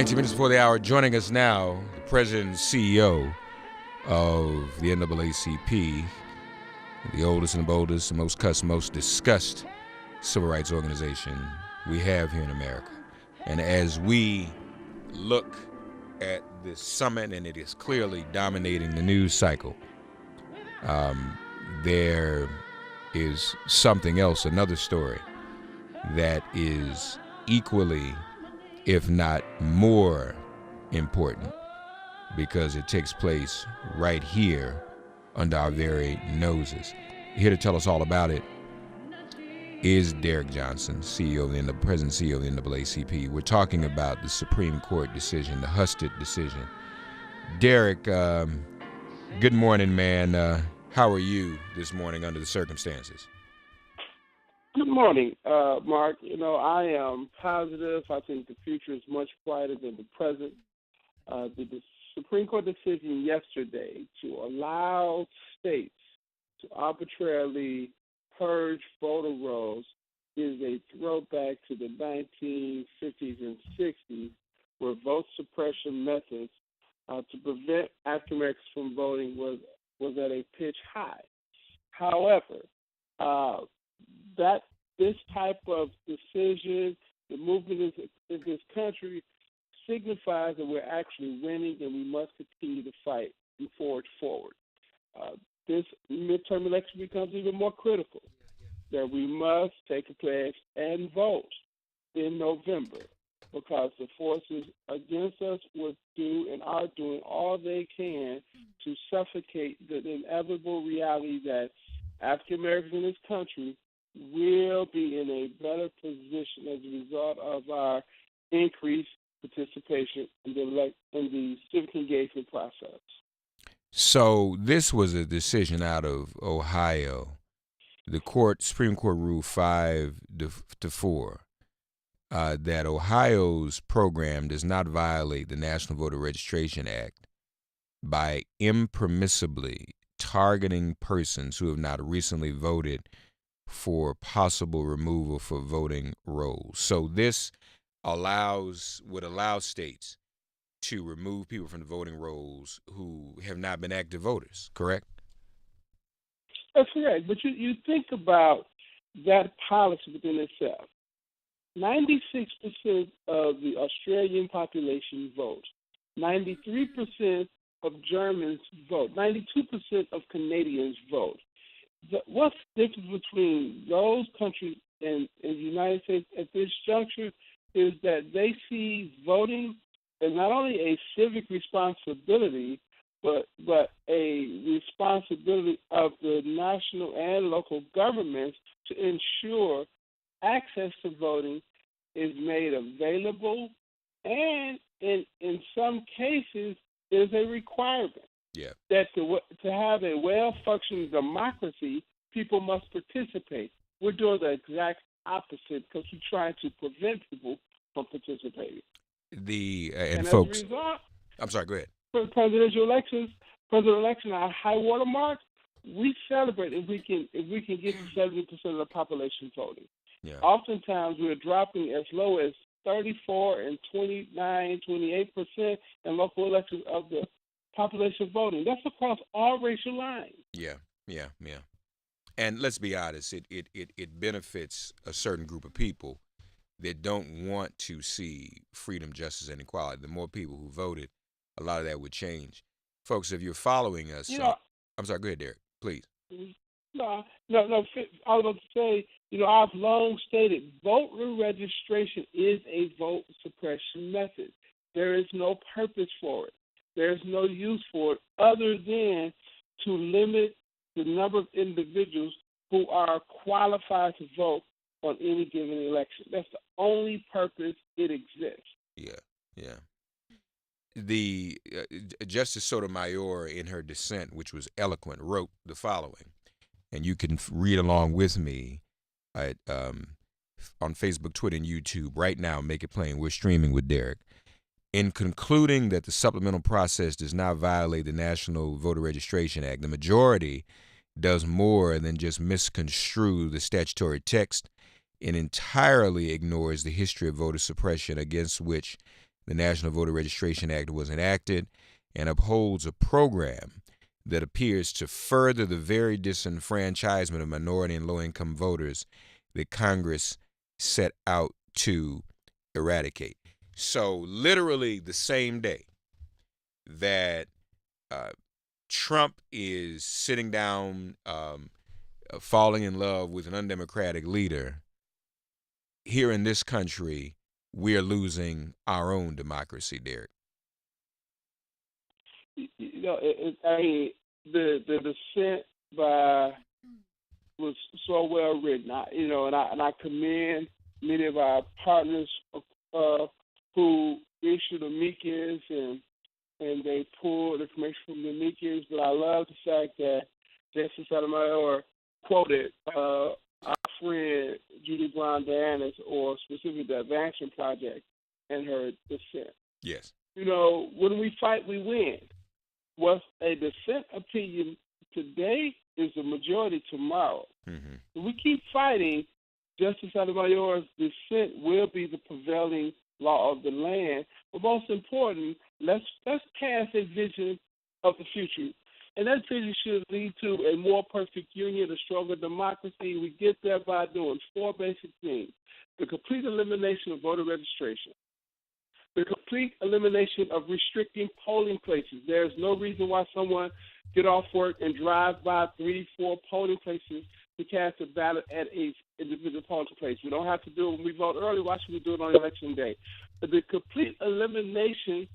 19 minutes before the hour. Joining us now, the president and CEO of the NAACP, the oldest and boldest, the most cussed, most discussed civil rights organization we have here in America. And as we look at this summit, and it is clearly dominating the news cycle, there is something else, another story that is equally, if not more important, because it takes place right here under our very noses. Here to tell us all about it is Derrick Johnson, President and CEO of the NAACP. We're talking about the Supreme Court decision, the Husted decision. Derrick, good morning, man. How are you this morning under the circumstances? Good morning, Mark. I am positive. I think the future is much brighter than the present. The Supreme Court decision yesterday to allow states to arbitrarily purge voter rolls is a throwback to the 1950s and 60s, where vote suppression methods to prevent African Americans from voting was at a pitch high. However, this type of decision, the movement in this country, signifies that we're actually winning, and we must continue to fight and forge forward. This midterm election becomes even more critical, that we must take a pledge and vote in November, because the forces against us would do and are doing all they can to suffocate the inevitable reality that African Americans in this country will be in a better position as a result of our increased participation in the civic engagement process. So this was a decision out of Ohio. The Supreme Court ruled 5-4 that Ohio's program does not violate the National Voter Registration Act by impermissibly targeting persons who have not recently voted for possible removal for voting rolls. So this would allow states to remove people from the voting rolls who have not been active voters, correct? That's correct. But you think about that policy within itself. 96% of the Australian population votes. 93% of Germans vote. 92% of Canadians vote. What's the difference between those countries and the United States at this juncture is that they see voting as not only a civic responsibility, but a responsibility of the national and local governments to ensure access to voting is made available, and in some cases is a requirement. Yeah. That to have a well-functioning democracy, people must participate. We're doing the exact opposite because we're trying to prevent people from participating. And folks, as a result, I'm sorry. Go ahead. For presidential election, our high water mark, we celebrate if we can get to 70% of the population voting. Yeah. Oftentimes, we're dropping as low as 34 and 29, 28% in local elections of the population voting. That's across all racial lines. Yeah. And let's be honest, it benefits a certain group of people that don't want to see freedom, justice, and equality. The more people who voted, a lot of that would change. Folks, if you're following us, I'm sorry, go ahead, Derrick, please. No. I was about to say, I've long stated voter registration is a vote suppression method. There is no purpose for it. There's no use for it other than to limit the number of individuals who are qualified to vote on any given election. That's the only purpose it exists. Yeah. The Justice Sotomayor, in her dissent, which was eloquent, wrote the following, and you can read along with me on Facebook, Twitter, and YouTube right now. Make it plain. We're streaming with Derrick. In concluding that the supplemental process does not violate the National Voter Registration Act, the majority does more than just misconstrue the statutory text and entirely ignores the history of voter suppression against which the National Voter Registration Act was enacted and upholds a program that appears to further the very disenfranchisement of minority and low-income voters that Congress set out to eradicate. So literally the same day that Trump is sitting down, falling in love with an undemocratic leader, here in this country, we're losing our own democracy, Derrick. You know, I mean, the dissent was so well written. And I commend many of our partners who issued amicus and they pulled information from the amicus. But I love the fact that Justice Sotomayor quoted our friend Judy Brown Dianis, or specifically the Advancement Project, and her dissent. Yes. You know, when we fight, we win. What's a dissent opinion today is the majority tomorrow. Mm-hmm. If we keep fighting, Justice Sotomayor's dissent will be the prevailing law of the land. But most important, let's cast a vision of the future. And that vision should lead to a more perfect union, a stronger democracy. We get there by doing four basic things: the complete elimination of voter registration, the complete elimination of restricting polling places. There's no reason why someone get off work and drive by 3-4 polling places to cast a ballot at a individual polling place. We don't have to do it when we vote early. Why should we do it on election day? But the complete elimination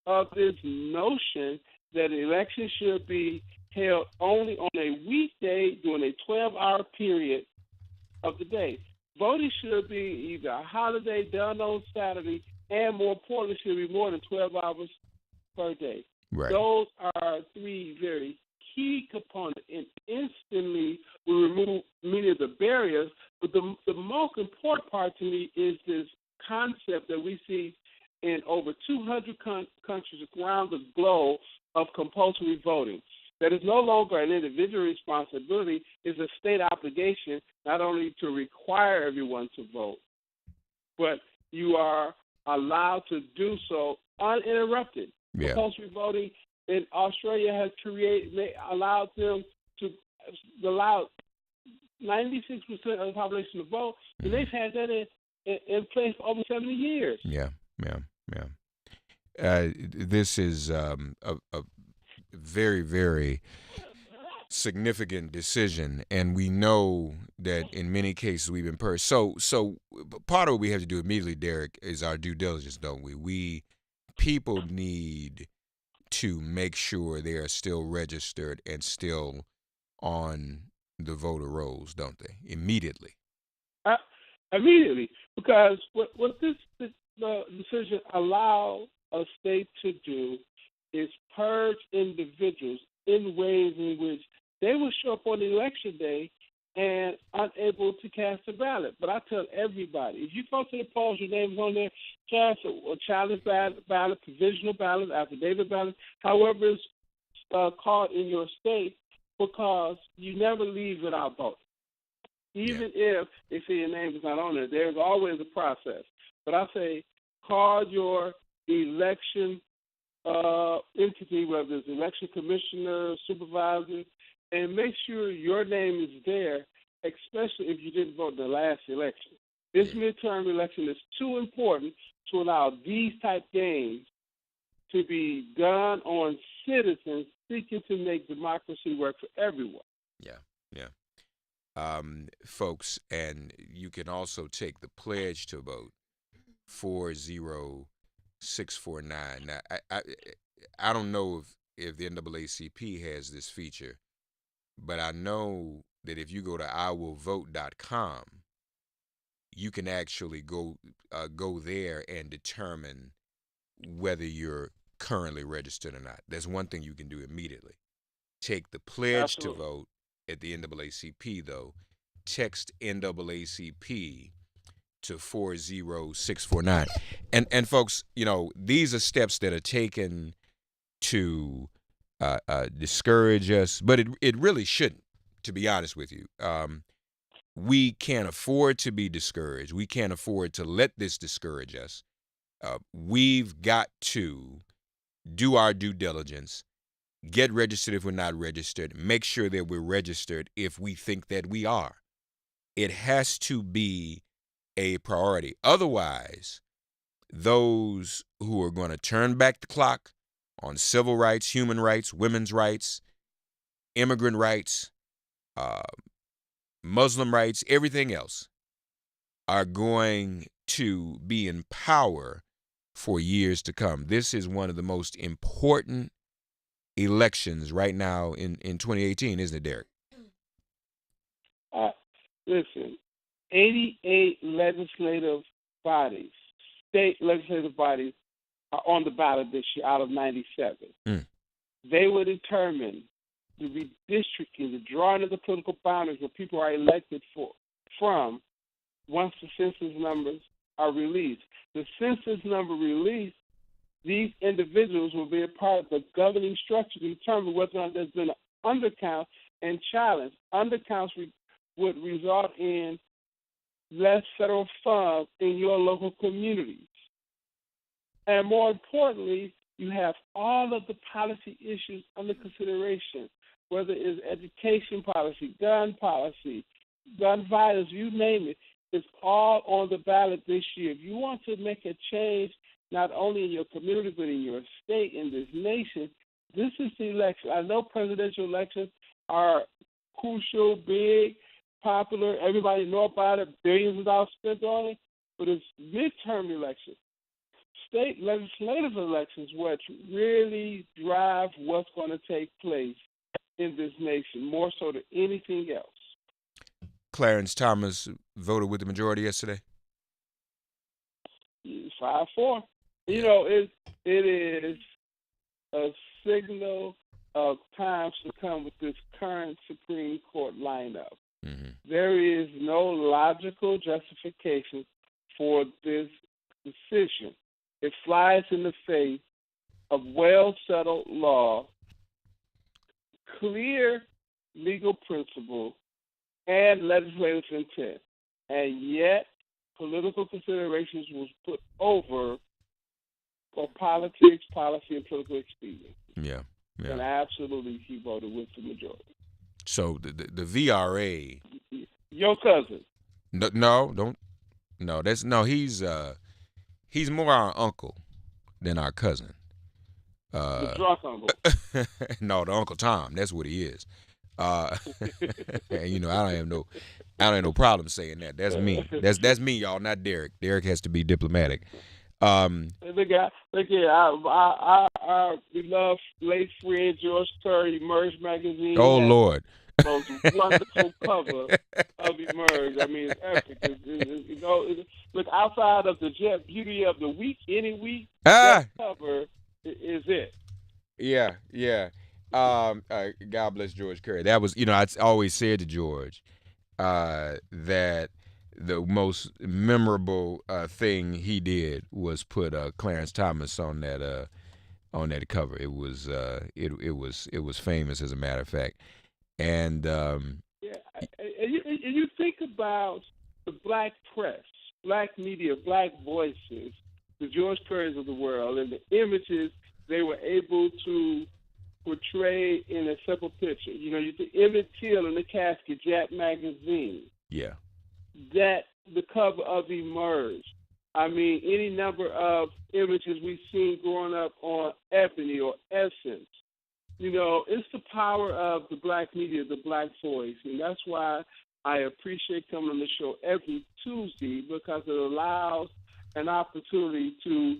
of this notion that elections should be held only on a weekday during a 12-hour period of the day. Voting should be either a holiday done on Saturday, and more importantly, should be more than 12 hours per day. Right. Those are three very key components, and instantly we remove many of the barriers. But the most important part to me is this concept that we see in over 200 countries around the globe of compulsory voting. That is no longer an individual responsibility; it's a state obligation not only to require everyone to vote, but you are allowed to do so uninterrupted. Yeah. Compulsory voting in Australia has allowed them to allow 96% of the population to vote, and they've had that in place for over 70 years. Yeah. This is a very, very significant decision, and we know that in many cases we've been purged. So part of what we have to do immediately, Derrick, is our due diligence, don't we? People need to make sure they are still registered and still on the voter rolls, don't they? Immediately. Immediately, because what this decision allows a state to do is purge individuals in ways in which they will show up on election day and unable to cast a ballot. But I tell everybody, if you go to the polls, your name's on there, cast a challenge ballot, provisional ballot, affidavit ballot, however it's called in your state, because you never leave without voting. Even if they say your name is not on there, there's always a process. But I say call your election entity, whether it's election commissioner, supervisor, and make sure your name is there, especially if you didn't vote in the last election. This midterm election is too important to allow these type games to be done on citizens seeking to make democracy work for everyone. Yeah. Folks, and you can also take the pledge to vote 40649. Now, I don't know if the NAACP has this feature, but I know that if you go to iwillvote.com, you can actually go there and determine whether you're currently registered or not. That's one thing you can do immediately. Take the pledge to vote at the NAACP, though. Text NAACP to 40649. And folks, these are steps that are taken to discourage us, but it really shouldn't, to be honest with you. We can't afford to be discouraged. We can't afford to let this discourage us. we've got to do our due diligence, get registered if we're not registered, make sure that we're registered if we think that we are. It has to be a priority. Otherwise, those who are going to turn back the clock on civil rights, human rights, women's rights, immigrant rights, Muslim rights, everything else, are going to be in power for years to come. This is one of the most important elections right now in 2018, isn't it, Derrick? Listen, 88 legislative bodies, state legislative bodies, are on the ballot this year out of 97. They will determine the redistricting, the drawing of the political boundaries where people are elected from once the census numbers are released. The census number released, these individuals will be a part of the governing structure to determine whether or not there's been an undercount and challenge. Undercounts would result in less federal funds in your local communities. And more importantly, you have all of the policy issues under consideration, whether it's education policy, gun violence, you name it. It's all on the ballot this year. If you want to make a change, not only in your community, but in your state, in this nation, this is the election. I know presidential elections are crucial, big, popular. Everybody know about it. Billions of dollars spent on it. But it's midterm elections. State legislative elections, which really drive what's going to take place in this nation, more so than anything else. Clarence Thomas voted with the majority yesterday? 5-4. You know, it is a signal of times to come with this current Supreme Court lineup. There is no logical justification for this decision. It flies in the face of well-settled law, clear legal principle, and legislative intent. And yet, political considerations was put over for politics, policy, and political expedience. Yeah. And absolutely, he voted with the majority. So the VRA. Your cousin. He's more our uncle than our cousin. The drunk uncle. No, the Uncle Tom. That's what he is. And, you know, I don't have no problem saying that. That's me. That's me, y'all, not Derrick. Derrick has to be diplomatic. Look at our beloved late friend George Curry, Emerge magazine. Oh Lord. Most wonderful cover of Emerge. I mean, it's epic. Look, outside of the beauty of the week, any week, that cover is it. Yeah. God bless George Curry. That was, I always said to George that the most memorable thing he did was put Clarence Thomas on that cover. It was famous, as a matter of fact. And and you think about the black press, black media, black voices, the George Currys of the world, and the images they were able to portray in a simple picture. You know, you see Emmett Till in the casket, Jack magazine. Yeah. That the cover of Emerge. I mean, any number of images we've seen growing up on Ebony or Essence. You know, it's the power of the black media, the black voice, and that's why I appreciate coming on the show every Tuesday, because it allows an opportunity to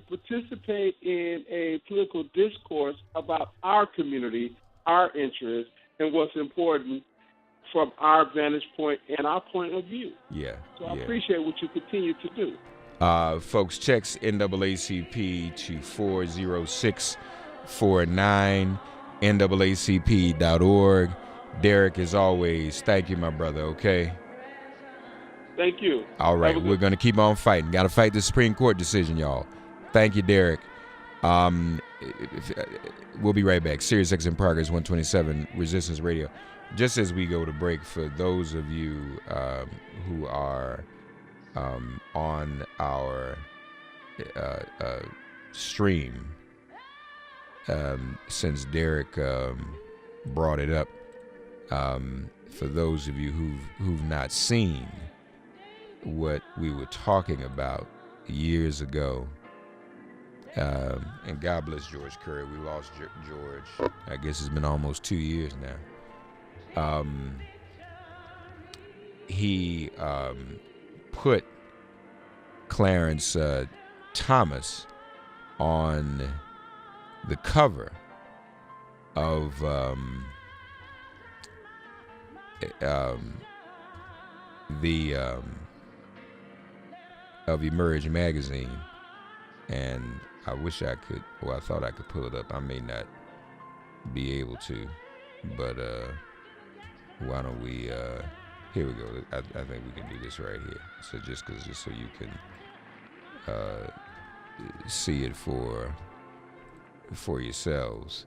participate in a political discourse about our community, our interests, and what's important from our vantage point and our point of view. Yeah. So I appreciate what you continue to do. Folks, text NAACP to 40649, NAACP.org. Derrick, as always, thank you, my brother, okay? Thank you. All right, we're going to keep on fighting. Got to fight the Supreme Court decision, y'all. Thank you, Derrick. We'll be right back. Sirius XM Progress 127, Resistance Radio. Just as we go to break, for those of you who are on our stream since Derrick brought it up. For those of you who've not seen what we were talking about years ago, and God bless George Curry. We lost George. I guess it's been almost 2 years now. He put Clarence Thomas on the cover of Emerge magazine, and I wish I could, or I thought I could pull it up. I may not be able to, but why don't we? Here we go. I think we can do this right here. So just so you can see it for yourselves.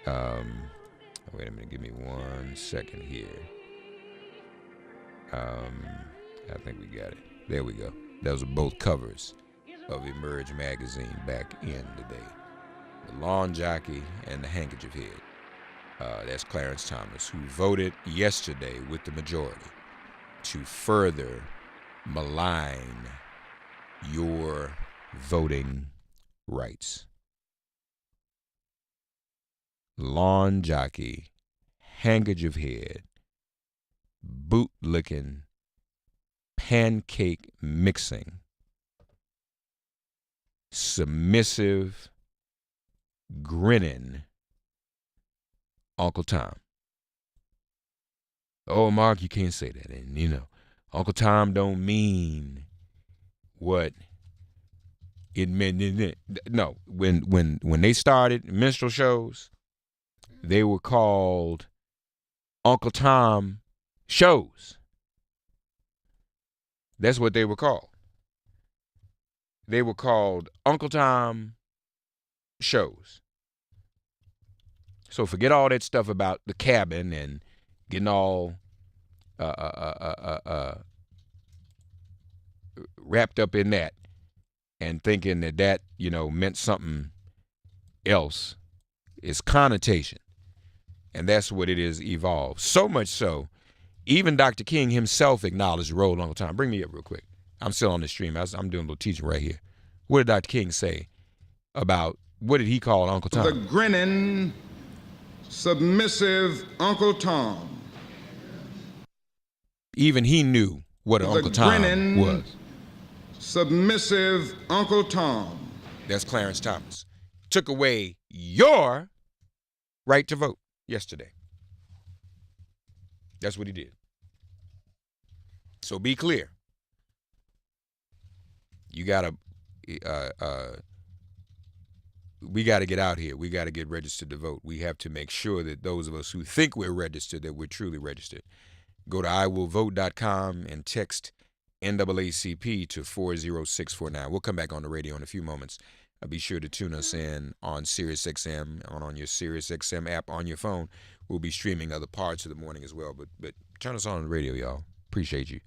Wait a minute. Give me 1 second here. I think we got it. There we go. Those are both covers of Emerge magazine back in the day. The Lawn Jockey and the Handkerchief Head. That's Clarence Thomas, who voted yesterday with the majority to further malign your voting rights. Lawn Jockey, Handkerchief Head, boot-licking, pancake mixing, submissive, grinning Uncle Tom. Oh, Mark, you can't say that. And, Uncle Tom don't mean what it meant. No, when they started minstrel shows, they were called Uncle Tom shows. That's what they were called. They were called Uncle Tom shows. So forget all that stuff about the cabin and getting all wrapped up in that and thinking that meant something else. It's connotation. And that's what it is evolved. So much so, even Dr. King himself acknowledged the role of Uncle Tom. Bring me up real quick. I'm still on the stream. I'm doing a little teaching right here. What did Dr. King say about, what did he call Uncle Tom? The grinning, submissive Uncle Tom. Even he knew what an Uncle Tom grinning, was. Submissive Uncle Tom. That's Clarence Thomas. Took away your right to vote yesterday. That's what he did. So be clear. You gotta, we gotta get out here. We gotta get registered to vote. We have to make sure that those of us who think we're registered, that we're truly registered. Go to iwillvote.com and text NAACP to 40649. We'll come back on the radio in a few moments. Be sure to tune us in on SiriusXM, on your SiriusXM app on your phone. We'll be streaming other parts of the morning as well. But turn us on the radio, y'all. Appreciate you.